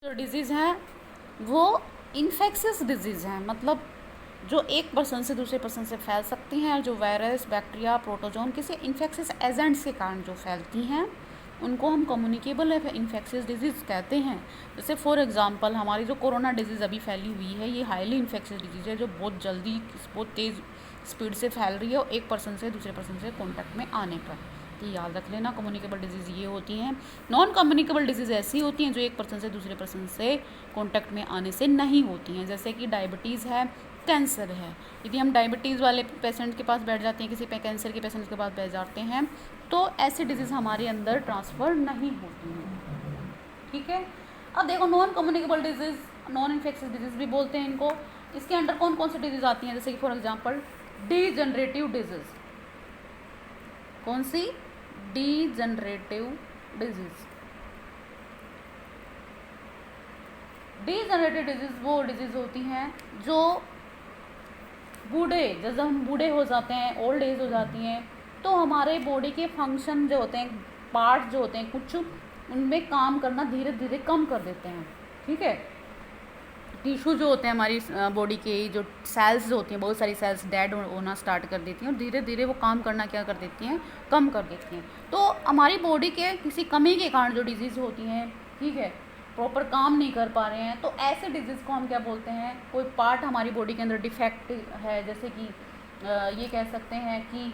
जो डिजीज़ हैं वो इन्फेक्शियस डिजीज़ हैं, मतलब जो एक पर्सन से दूसरे पर्सन से फैल सकती हैं, और जो वायरस, बैक्टीरिया, प्रोटोजोन किसी इन्फेक्शियस एजेंट्स के कारण जो फैलती हैं उनको हम कम्युनिकेबल इन्फेक्शियस डिजीज़ कहते हैं। जैसे फॉर एग्जांपल हमारी जो कोरोना डिजीज़ अभी फैली हुई है, ये हाईली इन्फेक्शियस डिजीज़ है जो बहुत जल्दी, बहुत तेज़ स्पीड से फैल रही है और एक पर्सन से दूसरे पर्सन से कॉन्टैक्ट में आने पर। तो याद रख लेना, कम्युनिकेबल डिजीज़ ये होती हैं। नॉन कम्युनिकेबल डिजीज़ ऐसी होती हैं जो एक पर्सन से दूसरे पर्सन से कॉन्टैक्ट में आने से नहीं होती हैं, जैसे कि डायबिटीज़ है, कैंसर है। यदि हम डायबिटीज़ वाले पेशेंट के पास बैठ जाते हैं, किसी पे कैंसर के पेशेंट के पास बैठ जाते हैं, तो ऐसी डिजीज़ हमारे अंदर ट्रांसफ़र नहीं होती हैं। ठीक है। अब देखो, non communicable disease, non infectious disease भी बोलते हैं इनको। इसके अंडर कौन कौन सी डिजीज़ आती हैं, जैसे कि फॉर एग्जांपल डीजनरेटिव डिजीज़। कौन सी? Degenerative disease. डीजनरेटिव डिजीज़ वो डिजीज़ होती हैं जो बूढ़े, जैसे हम बूढ़े हो जाते हैं, ओल्ड एज हो जाती हैं, तो हमारे बॉडी के फंक्शन जो होते हैं, पार्ट जो होते हैं कुछ, उनमें काम करना धीरे धीरे कम कर देते हैं। ठीक है। टिश्यू जो होते हैं हमारी बॉडी के, जो सेल्स जो होती हैं, बहुत सारी सेल्स डेड होना स्टार्ट कर देती हैं और धीरे धीरे वो काम करना क्या कर देती हैं, कम कर देती हैं। तो हमारी बॉडी के किसी कमी के कारण जो डिजीज़ होती हैं, ठीक है, प्रॉपर काम नहीं कर पा रहे हैं, तो ऐसे डिजीज़ को हम क्या बोलते हैं, कोई पार्ट हमारी बॉडी के अंदर डिफेक्ट है, जैसे कि ये कह सकते हैं कि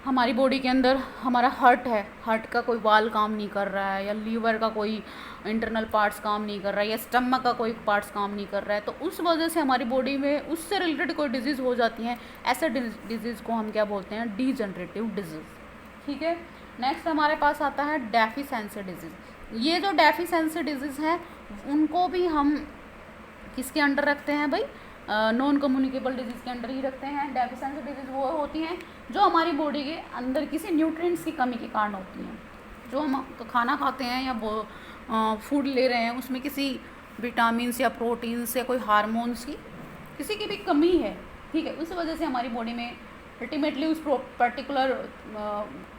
हमारी बॉडी के अंदर हमारा हार्ट है, हार्ट का कोई वाल काम नहीं कर रहा है, या लीवर का कोई इंटरनल पार्ट्स काम नहीं कर रहा है, या स्टमक का कोई पार्ट्स काम नहीं कर रहा है, तो उस वजह से हमारी बॉडी में उससे रिलेटेड कोई डिजीज़ हो जाती है। ऐसे डिजीज़ को हम क्या बोलते हैं, डीजनरेटिव डिजीज़। ठीक है। नेक्स्ट हमारे पास आता है डेफिशिएंसी डिजीज़। ये जो डेफिशिएंसी डिजीज़ है उनको भी हम किसके अंडर रखते हैं भाई, नॉन कम्युनिकेबल डिजीज़ के अंडर ही रखते हैं। डेफिशिएंसी डिजीज़ वो होती हैं जो हमारी बॉडी के अंदर किसी न्यूट्रिएंट्स की कमी के कारण होती हैं। जो हम खाना खाते हैं या वो फूड ले रहे हैं, उसमें किसी विटामिन्स या प्रोटीन्स या कोई हार्मोन्स की किसी की भी कमी है, ठीक है, उस वजह से हमारी बॉडी में अल्टीमेटली उस पर्टिकुलर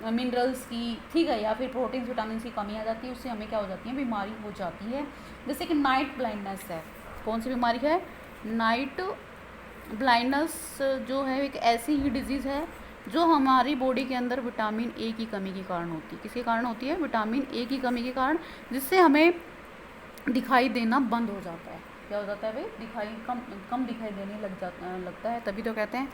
मिनरल्स की, ठीक है, या फिर प्रोटीन्स विटामिन की कमी आ जाती है। उससे हमें क्या हो जाती है, बीमारी हो जाती है। जैसे कि नाइट ब्लाइंडनेस है। कौन सी बीमारी है? नाइट ब्लाइंडनेस जो है एक ऐसी ही डिजीज़ है जो हमारी बॉडी के अंदर विटामिन ए की कमी के कारण होती है। किसके कारण होती है? विटामिन ए की कमी के कारण, जिससे हमें दिखाई देना बंद हो जाता है। क्या हो जाता है भाई? दिखाई कम दिखाई देने लगता है। तभी तो कहते हैं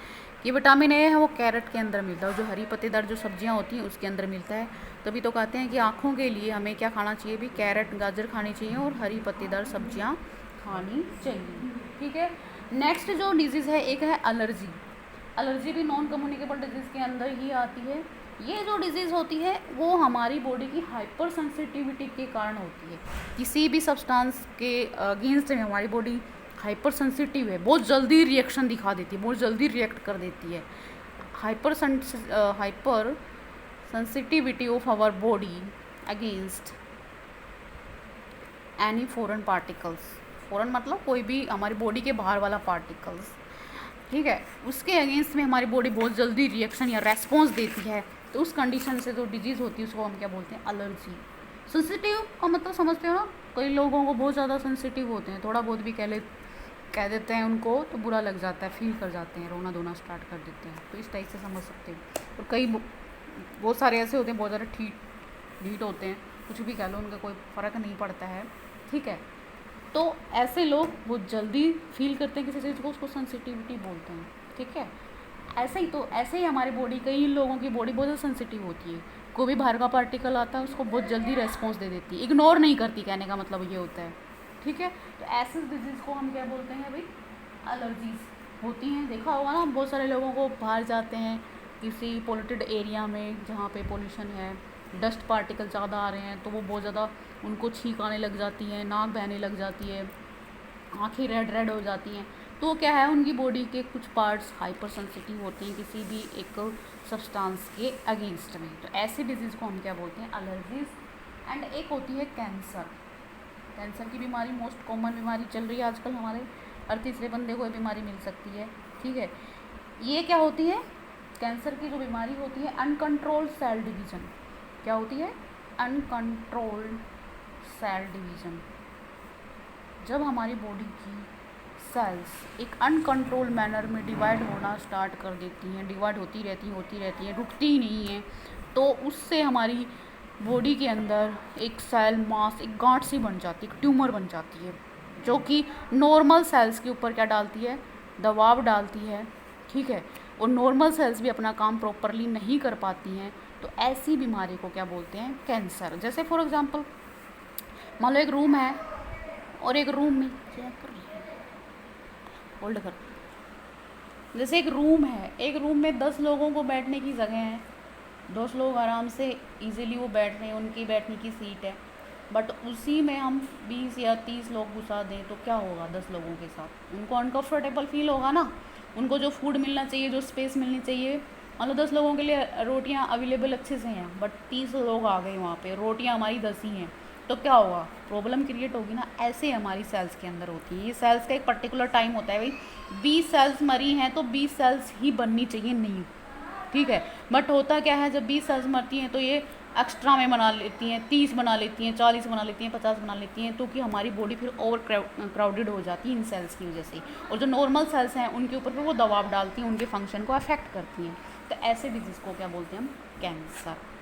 कि विटामिन ए है वो कैरेट के अंदर मिलता है, जो हरी पत्तेदार जो सब्जियां होती हैं उसके अंदर मिलता है। तभी तो कहते हैं कि आँखों के लिए हमें क्या खाना चाहिए भी? कैरेट, गाजर खानी चाहिए और हरी पत्तेदार सब्जियाँ खानी चाहिए। ठीक है। नेक्स्ट जो डिजीज़ है, एक है एलर्जी। एलर्जी भी नॉन कम्युनिकेबल डिजीज़ के अंदर ही आती है। ये जो डिजीज़ होती है वो हमारी बॉडी की हाइपर सेंसिटिविटी के कारण होती है। किसी भी सब्सटेंस के अगेंस्ट में हमारी बॉडी हाइपर सेंसिटिव है, बहुत जल्दी रिएक्शन दिखा देती है, बहुत जल्दी रिएक्ट कर देती है। Hypersensitivity of our body against any foreign particles. Foreign मतलब कोई भी हमारी बॉडी के बाहर वाला पार्टिकल्स, ठीक है, उसके अगेंस्ट में हमारी बॉडी बहुत जल्दी रिएक्शन या रेस्पॉन्स देती है। तो उस कंडीशन से जो डिजीज़ होती है उसको हम क्या बोलते हैं? एलर्जी। सेंसिटिव का मतलब समझते हो ना? कई लोगों को बहुत ज़्यादा सेंसिटिव होते हैं, थोड़ा बहुत भी कह देते हैं उनको तो बुरा लग जाता है, फील कर जाते हैं, रोना धोना स्टार्ट कर देते हैं। तो इस टाइप से समझ सकते हो। और कई बहुत सारे ऐसे होते हैं, बहुत ज़्यादा ढीठ होते हैं, कुछ भी कह लो, उनका कोई फ़र्क नहीं पड़ता है। ठीक है। तो ऐसे लोग बहुत जल्दी फील करते हैं किसी चीज़ को, उसको सेंसिटिविटी बोलते हैं। ठीक है। ऐसे ही हमारी बॉडी, कई लोगों की बॉडी बहुत ज़्यादा सेंसिटिव होती है। कोई भी बाहर का पार्टिकल आता है उसको बहुत जल्दी रेस्पॉन्स दे देती है, इग्नोर नहीं करती, कहने का मतलब ये होता है। ठीक है। तो ऐसे डिजीज़ को हम क्या बोलते हैं भाई? एलर्जीज होती हैं। देखा होगा ना, बहुत सारे लोगों को बाहर जाते हैं किसी पोल्यूटेड एरिया में जहाँ पे पोल्यूशन है, डस्ट पार्टिकल ज़्यादा आ रहे हैं, तो वो बहुत ज़्यादा उनको छींक आने लग जाती है, नाक बहने लग जाती है, आँखें रेड हो जाती हैं। तो क्या है, उनकी बॉडी के कुछ पार्ट्स हाइपर सेंसिटिव होती हैं किसी भी एक सब्सटेंस के अगेंस्ट में। तो ऐसे डिजीज़ को हम क्या बोलते हैं? एलर्जीज। एंड एक होती है कैंसर। कैंसर की बीमारी मोस्ट कॉमन बीमारी चल रही है आजकल, हमारे हर तीसरे बंदे को ये बीमारी मिल सकती है। ठीक है। ये क्या होती है? कैंसर की जो बीमारी होती है, अनकंट्रोल्ड सेल डिवीज़न। क्या होती है? Uncontrolled cell division. जब हमारी बॉडी की सेल्स एक अनकंट्रोल्ड मैनर में डिवाइड होना स्टार्ट कर देती हैं, डिवाइड होती रहती हैं, रुकती ही नहीं है, तो उससे हमारी बॉडी के अंदर एक सेल मास, एक गांठ सी बन जाती है, एक ट्यूमर बन जाती है, जो कि नॉर्मल सेल्स के ऊपर क्या डालती है, दबाव डालती है, ठीक है। और नॉर्मल सेल्स भी अपना काम प्रॉपरली नहीं कर पाती हैं, तो ऐसी बीमारी को क्या बोलते हैं, कैंसर। जैसे फॉर एग्जांपल मान लो एक रूम है और एक रूम में क्या कर रही है, होल्ड कर, जैसे एक रूम है, एक रूम में 10 लोगों को बैठने की जगह है, 10 लोग आराम से इजीली वो बैठ रहे हैं, उनकी बैठने की सीट है, बट उसी में हम 20 या 30 लोग घुसा दें तो क्या होगा, 10 लोगों के साथ उनको अनकम्फर्टेबल फील होगा ना। उनको जो फूड मिलना चाहिए, जो स्पेस मिलनी चाहिए, मान लो 10 लोगों के लिए रोटियां अवेलेबल अच्छे से हैं, बट 30 लोग आ गए वहाँ पे, रोटियां हमारी 10 ही हैं, तो क्या होगा, प्रॉब्लम क्रिएट होगी ना। ऐसे हमारी सेल्स के अंदर होती है, ये सेल्स का एक पर्टिकुलर टाइम होता है, भाई 20 सेल्स मरी हैं तो 20 सेल्स ही बननी चाहिए, नहीं, ठीक है। बट होता क्या है, जब 20 सेल्स मरती हैं तो ये एक्स्ट्रा में बना लेती हैं, 30 बना लेती हैं, 40 बना लेती हैं, 50 बना लेती हैं, तो कि हमारी बॉडी फिर ओवर क्राउडेड हो जाती है इन सेल्स की वजह से। और जो नॉर्मल सेल्स हैं उनके ऊपर फिर वो दबाव डालती हैं, उनके फंक्शन को अफेक्ट करती हैं, तो ऐसे डिजीज़ को क्या बोलते हैं हम, कैंसर।